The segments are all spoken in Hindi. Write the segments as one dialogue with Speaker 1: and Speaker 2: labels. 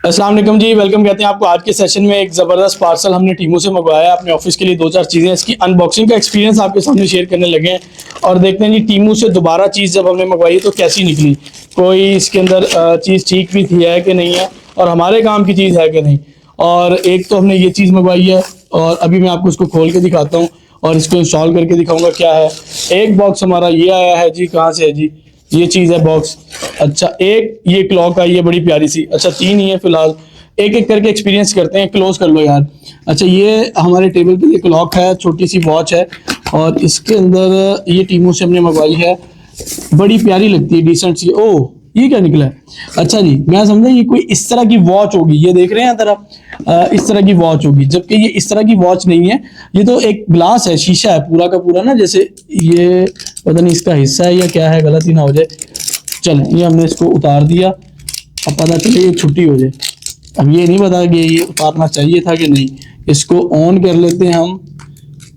Speaker 1: अस्सलाम वालेकुम जी, वेलकम कहते हैं आपको। आज के सेशन में एक ज़बरदस्त पार्सल हमने टीमू से मंगवाया है अपने ऑफिस के लिए। दो चार चीज़ें इसकी अनबॉक्सिंग का एक्सपीरियंस आपके सामने शेयर करने लगे हैं और देखते हैं जी टीमू से दोबारा चीज़ जब हमने मंगवाई तो कैसी निकली, कोई इसके अंदर चीज़ ठीक भी थी है कि नहीं है और हमारे काम की चीज़ है कि नहीं। और एक तो हमने ये चीज़ मंगवाई है और अभी मैं आपको इसको खोल के दिखाता हूँ और इसको इंस्टॉल करके दिखाऊंगा क्या है। एक बॉक्स हमारा ये आया है जी, कहाँ से है जी, ये चीज़ है बॉक्स। अच्छा, एक ये क्लॉक आई है बड़ी प्यारी सी। अच्छा, तीन ही है फिलहाल, एक एक करके एक्सपीरियंस करते हैं। क्लोज कर लो यार। अच्छा, ये हमारे टेबल पे ये क्लॉक है, छोटी सी वॉच है और इसके अंदर ये टीमू से हमने मंगवाई है, बड़ी प्यारी लगती है, डिसेंट सी। ओह, ये क्या निकला है? अच्छा जी, मैं समझा ये कोई इस तरह की वॉच होगी, ये देख रहे हैं तरह इस तरह की वॉच होगी, जबकि ये इस तरह की वॉच नहीं है। ये तो एक ग्लास है, शीशा है पूरा का पूरा ना, जैसे ये पता नहीं इसका हिस्सा है या क्या है, गलत ही ना हो जाए। चल, ये हमने इसको उतार दिया, अब पता चले ये छुट्टी हो जाए। अब ये नहीं पता कि ये उतारना चाहिए था कि नहीं। इसको ऑन कर लेते हैं हम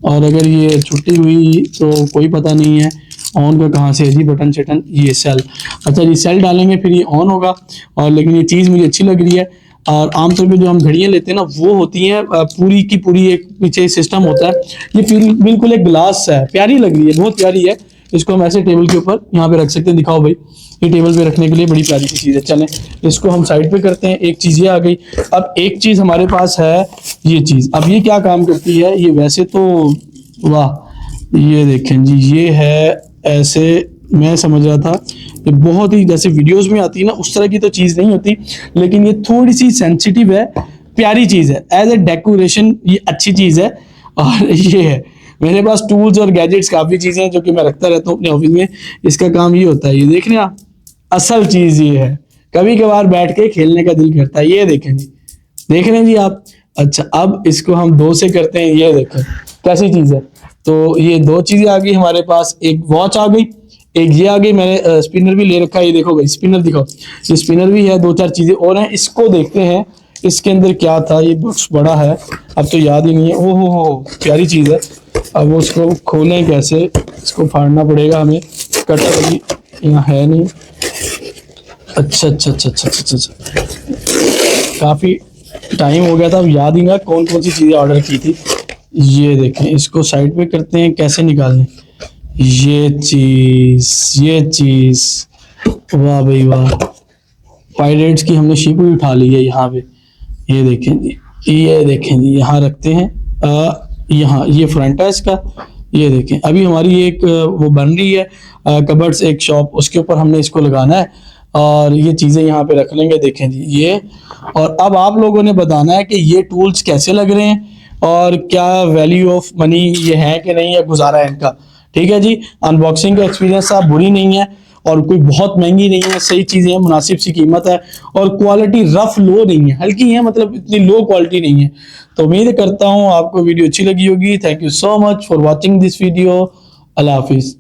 Speaker 1: और अगर ये छुट्टी हुई तो कोई पता नहीं है ऑन का कहाँ से है जी, बटन शटन, ये सेल। अच्छा जी, सेल डालेंगे फिर ये ऑन होगा। और लेकिन ये चीज़ मुझे अच्छी लग रही है। और आमतौर पे जो हम घड़ियाँ लेते हैं ना वो होती हैं पूरी की पूरी, एक पीछे सिस्टम होता है। ये बिल्कुल एक ग्लास है, प्यारी लग रही है, बहुत प्यारी है। इसको हम ऐसे टेबल के ऊपर यहाँ पे रख सकते हैं। दिखाओ भाई, ये टेबल पे रखने के लिए बड़ी प्यारी सी चीज़ है। चलें, इसको हम साइड पे करते हैं। एक चीज़ ये आ गई। अब एक चीज़ हमारे पास है, ये चीज़। अब ये क्या काम करती है, ये वैसे तो वाह, ये देखें जी, ये है ऐसे, मैं समझ रहा था ये बहुत ही जैसे वीडियोस में आती है ना उस तरह की तो चीज़ नहीं होती, लेकिन ये थोड़ी सी सेंसिटिव है, प्यारी चीज़ है। एज ए डेकोरेशन ये अच्छी चीज़ है। और ये है मेरे पास टूल्स और गैजेट्स, काफ़ी चीज़ें हैं जो कि मैं रखता रहता हूँ अपने ऑफिस में। इसका काम ये होता है, ये देख रहे हैं आप, असल चीज़ ये है। कभी कभार बैठ के खेलने का दिल करता है, ये देखें जी, देख रहे हैं जी आप। अच्छा, अब इसको हम दो से करते हैं, ये देखें कैसी चीज़ है। तो ये दो चीज़ें आ गई हमारे पास, एक वॉच आ गई, एक ये आ गई। मैंने स्पिनर भी ले रखा है, ये देखो भाई, स्पिनर दिखाओ, ये स्पिनर भी है। दो चार चीज़ें और हैं, इसको देखते हैं इसके अंदर क्या था। ये बॉक्स बड़ा है, अब तो याद ही नहीं है। ओह हो, प्यारी चीज़ है। अब उसको खोलें कैसे, इसको फाड़ना पड़ेगा हमें, कटर अभी यहाँ है नहीं। अच्छा अच्छा अच्छा अच्छा अच्छा अच्छा, काफ़ी टाइम हो गया था, अब याद ही ना कौन कौन सी चीज़ें ऑर्डर की थी। ये देखें, इसको साइड पे करते हैं, कैसे निकालने ये चीज़। वाह भाई वाह, पायरेट्स की हमने शिप भी उठा ली है यहाँ पे। ये देखें जी, ये देखें जी, यहाँ रखते हैं। यहाँ ये फ्रंट है इसका। ये देखें, अभी हमारी एक वो बन रही है कबर्ड्स, एक शॉप, उसके ऊपर हमने इसको लगाना है और ये चीज़ें यहाँ पे रख लेंगे। देखें जी ये। और अब आप लोगों ने बताना है कि ये टूल्स कैसे लग रहे हैं और क्या वैल्यू ऑफ मनी ये है कि नहीं है, गुजारा है इनका। ठीक है जी, अनबॉक्सिंग का एक्सपीरियंस आप बुरी नहीं है और कोई बहुत महंगी नहीं है, सही चीज़ें हैं, मुनासिब सी कीमत है और क्वालिटी रफ लो नहीं है, हल्की है, मतलब इतनी लो क्वालिटी नहीं है। तो उम्मीद करता हूँ आपको वीडियो अच्छी लगी होगी। Thank you so much for watching this video. अल्लाह हाफिज़।